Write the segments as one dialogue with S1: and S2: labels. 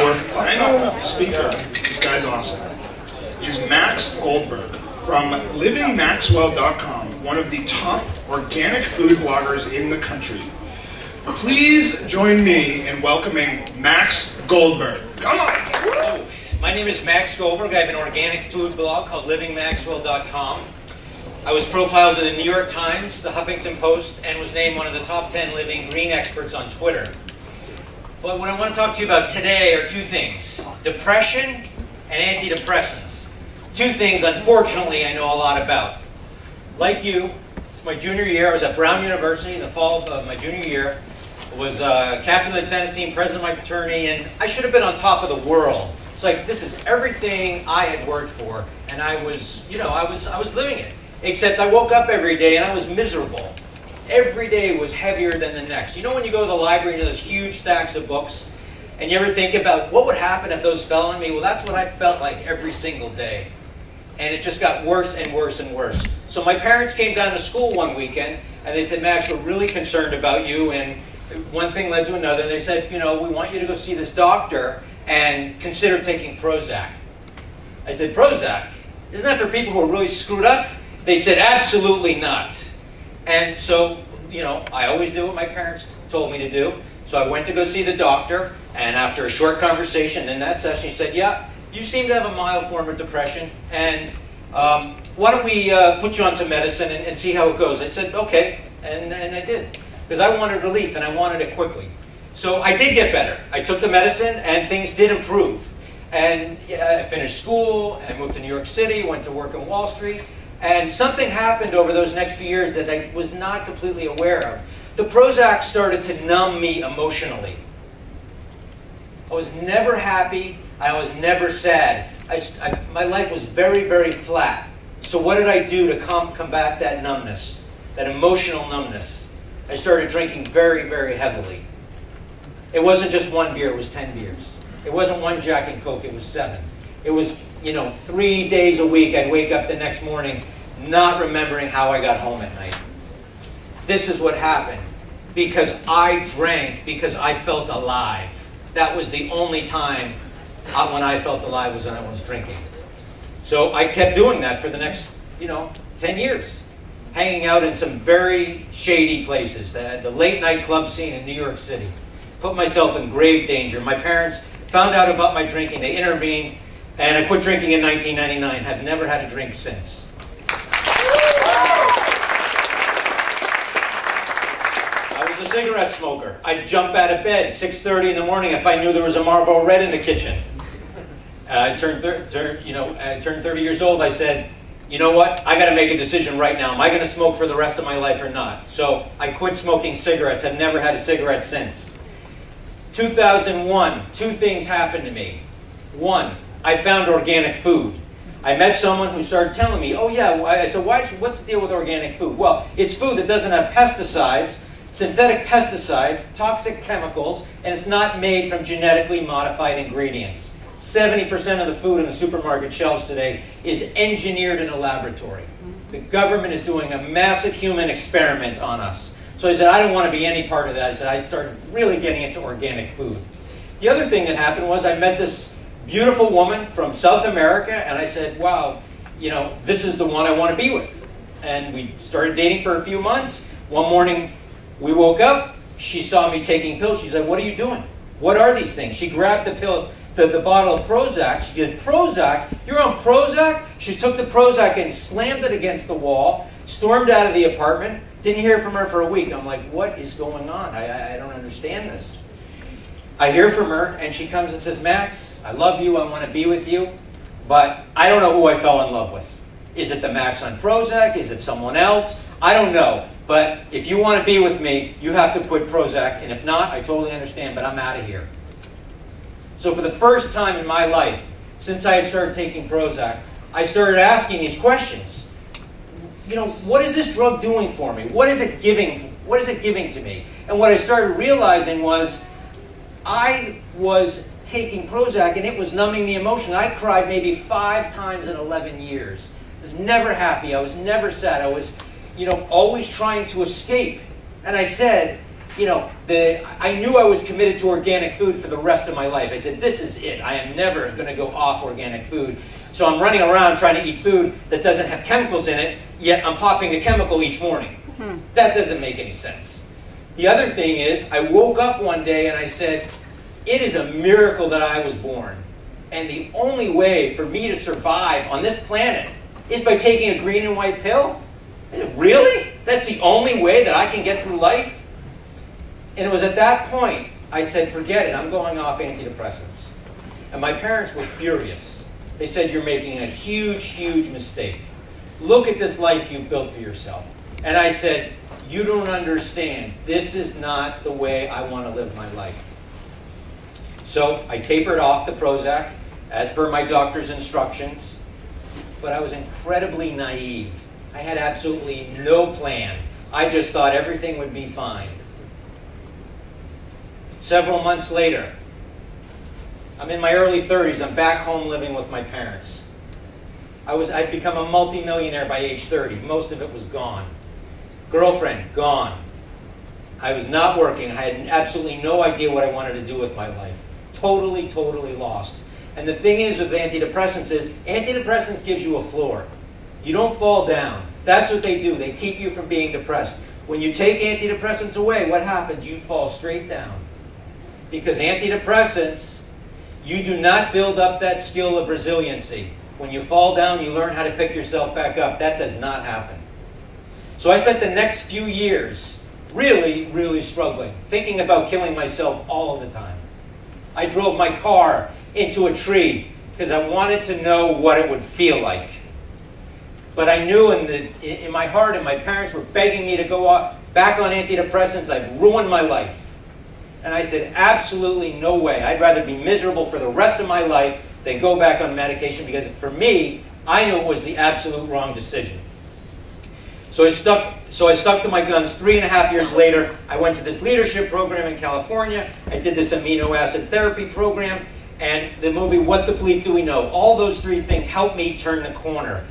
S1: Our final speaker, this guy's awesome, is Max Goldberg from livingmaxwell.com, one of the top organic food bloggers in the country. Please join me in welcoming Max Goldberg. Come on!
S2: Hello. My name is Max Goldberg. I have an organic food blog called livingmaxwell.com. I was profiled in the New York Times, the Huffington Post, and was named one of the top 10 living green experts on Twitter. But what I want to talk to you about today are two things: depression and antidepressants. Two things, unfortunately, I know a lot about. Like you, it's my junior year. I was at Brown University in the fall of my junior year. I was captain of the tennis team, president of my fraternity, and I should have been on top of the world. It's like, this is everything I had worked for, and I was living it. Except I woke up every day and I was miserable. Every day was heavier than the next. You know when you go to the library and there's huge stacks of books, and you ever think about what would happen if those fell on me? Well, that's what I felt like every single day. And it just got worse and worse and worse. So my parents came down to school one weekend, and they said, Max, we're really concerned about you. And one thing led to another. And they said, we want you to go see this doctor and consider taking Prozac. I said, Prozac? Isn't that for people who are really screwed up? They said, absolutely not. And so, I always do what my parents told me to do. So I went to go see the doctor, and after a short conversation in that session, he said, yeah, you seem to have a mild form of depression, and why don't we put you on some medicine and see how it goes? I said, okay, and I did. Because I wanted relief, and I wanted it quickly. So I did get better. I took the medicine, and things did improve. And I finished school, and I moved to New York City, went to work on Wall Street. And something happened over those next few years that I was not completely aware of. The Prozac started to numb me emotionally. I was never happy. I was never sad. My life was very, very flat. So what did I do to combat that numbness, that emotional numbness? I started drinking very, very heavily. It wasn't just one beer, it was 10 beers. It wasn't one Jack and Coke, it was 7. It was 3 days a week, I'd wake up the next morning not remembering how I got home at night. This is what happened. Because I drank, because I felt alive. That was the only time when I felt alive was when I was drinking. So I kept doing that for the next, 10 years. Hanging out in some very shady places. The late night club scene in New York City. Put myself in grave danger. My parents found out about my drinking. They intervened. And I quit drinking in 1999. Have never had a drink since. I was a cigarette smoker. I'd jump out of bed 6:30 in the morning if I knew there was a Marlboro Red in the kitchen. I turned 30 years old. I said, you know what? I got to make a decision right now. Am I going to smoke for the rest of my life or not? So I quit smoking cigarettes. I've never had a cigarette since. 2001, two things happened to me. One, I found organic food. I met someone who started telling me, oh yeah, I said, what's the deal with organic food? Well, it's food that doesn't have pesticides, synthetic pesticides, toxic chemicals, and it's not made from genetically modified ingredients. 70% of the food in the supermarket shelves today is engineered in a laboratory. The government is doing a massive human experiment on us. So I said, I don't want to be any part of that. I started really getting into organic food. The other thing that happened was I met this beautiful woman from South America, and I said, wow, this is the one I want to be with. And we started dating for a few months. One morning, we woke up. She saw me taking pills. She said, what are you doing? What are these things? She grabbed the pill, the bottle of Prozac. She did, Prozac? You're on Prozac? She took the Prozac and slammed it against the wall, stormed out of the apartment, didn't hear from her for a week. I'm like, what is going on? I don't understand this. I hear from her, and she comes and says, Max, I love you, I want to be with you, but I don't know who I fell in love with. Is it the Max on Prozac? Is it someone else? I don't know. But if you want to be with me, you have to quit Prozac. And if not, I totally understand, but I'm out of here. So for the first time in my life, since I had started taking Prozac, I started asking these questions. What is this drug doing for me? What is it giving? What is it giving to me? And what I started realizing was I was taking Prozac and it was numbing the emotion. I cried maybe 5 times in 11 years. I was never happy. I was never sad. I was, always trying to escape. And I said, I knew I was committed to organic food for the rest of my life. I said, this is it. I am never going to go off organic food. So I'm running around trying to eat food that doesn't have chemicals in it, yet I'm popping a chemical each morning. That doesn't make any sense. The other thing is, I woke up one day and I said, it is a miracle that I was born. And the only way for me to survive on this planet is by taking a green and white pill? Really? That's the only way that I can get through life? And it was at that point I said, forget it, I'm going off antidepressants. And my parents were furious. They said, you're making a huge, huge mistake. Look at this life you've built for yourself. And I said, you don't understand. This is not the way I want to live my life. So I tapered off the Prozac as per my doctor's instructions. But I was incredibly naive. I had absolutely no plan. I just thought everything would be fine. Several months later, I'm in my early 30s. I'm back home living with my parents. I'd become a multimillionaire by age 30. Most of it was gone. Girlfriend, gone. I was not working. I had absolutely no idea what I wanted to do with my life. Totally, totally lost. And the thing is with antidepressants is, antidepressants gives you a floor. You don't fall down. That's what they do. They keep you from being depressed. When you take antidepressants away, what happens? You fall straight down. Because antidepressants, you do not build up that skill of resiliency. When you fall down, you learn how to pick yourself back up. That does not happen. So I spent the next few years really, really struggling, thinking about killing myself all the time. I drove my car into a tree because I wanted to know what it would feel like. But I knew in my heart, and my parents were begging me to go back on antidepressants. I've ruined my life. And I said, absolutely no way. I'd rather be miserable for the rest of my life than go back on medication, because for me, I knew it was the absolute wrong decision. So I stuck to my guns. 3.5 years later, I went to this leadership program in California. I did this amino acid therapy program. And the movie, What the Bleep Do We Know? All those three things helped me turn the corner.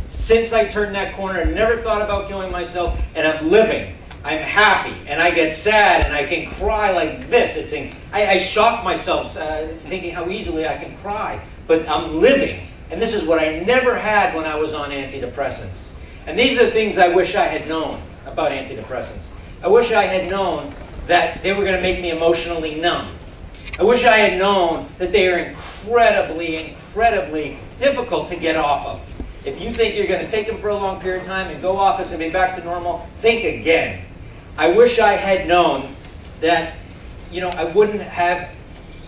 S2: Since I turned that corner, I never thought about killing myself, and I'm living. I'm happy, and I get sad, and I can cry like this. I shock myself thinking how easily I can cry, but I'm living. And this is what I never had when I was on antidepressants. And these are the things I wish I had known about antidepressants. I wish I had known that they were going to make me emotionally numb. I wish I had known that they are incredibly, incredibly difficult to get off of. If you think you're going to take them for a long period of time and go off, it's going to be back to normal, think again. I wish I had known that, I wouldn't have,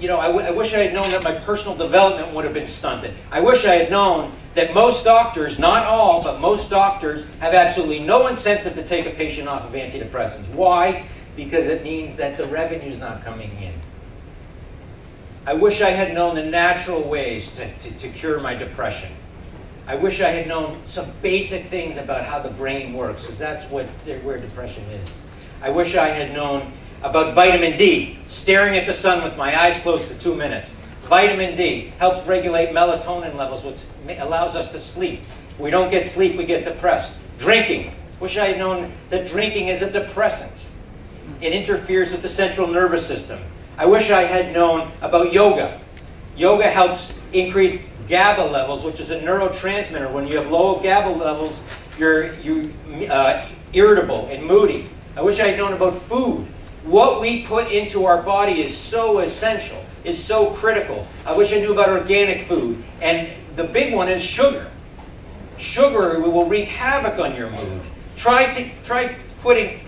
S2: I wish I had known that my personal development would have been stunted. I wish I had known that most doctors, not all, but most doctors have absolutely no incentive to take a patient off of antidepressants. Why? Because it means that the revenue's not coming in. I wish I had known the natural ways to cure my depression. I wish I had known some basic things about how the brain works, because that's where depression is. I wish I had known about vitamin D, staring at the sun with my eyes closed for 2 minutes. Vitamin D helps regulate melatonin levels, which allows us to sleep. If we don't get sleep, we get depressed. Drinking. Wish I had known that drinking is a depressant. It interferes with the central nervous system. I wish I had known about yoga. Yoga helps increase GABA levels, which is a neurotransmitter. When you have low GABA levels, you're irritable and moody. I wish I had known about food. What we put into our body is so essential, is so critical. I wish I knew about organic food. And the big one is sugar. Sugar will wreak havoc on your mood. Try putting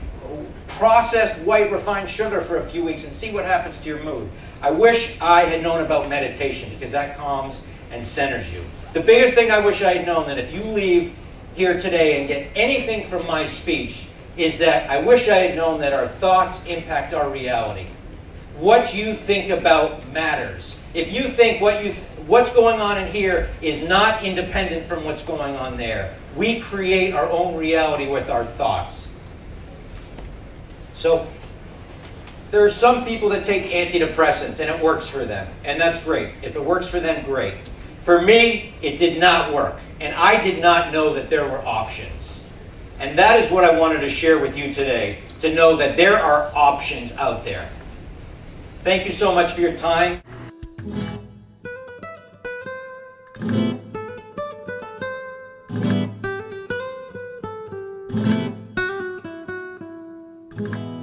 S2: processed white refined sugar for a few weeks and see what happens to your mood. I wish I had known about meditation, because that calms and centers you. The biggest thing I wish I had known, that if you leave here today and get anything from my speech, is that I wish I had known that our thoughts impact our reality. What you think about matters. If you think what's going on in here is not independent from what's going on there, we create our own reality with our thoughts. So there are some people that take antidepressants and it works for them, and that's great. If it works for them, great. For me, it did not work, and I did not know that there were options. And that is what I wanted to share with you today, to know that there are options out there. Thank you so much for your time.
S3: you.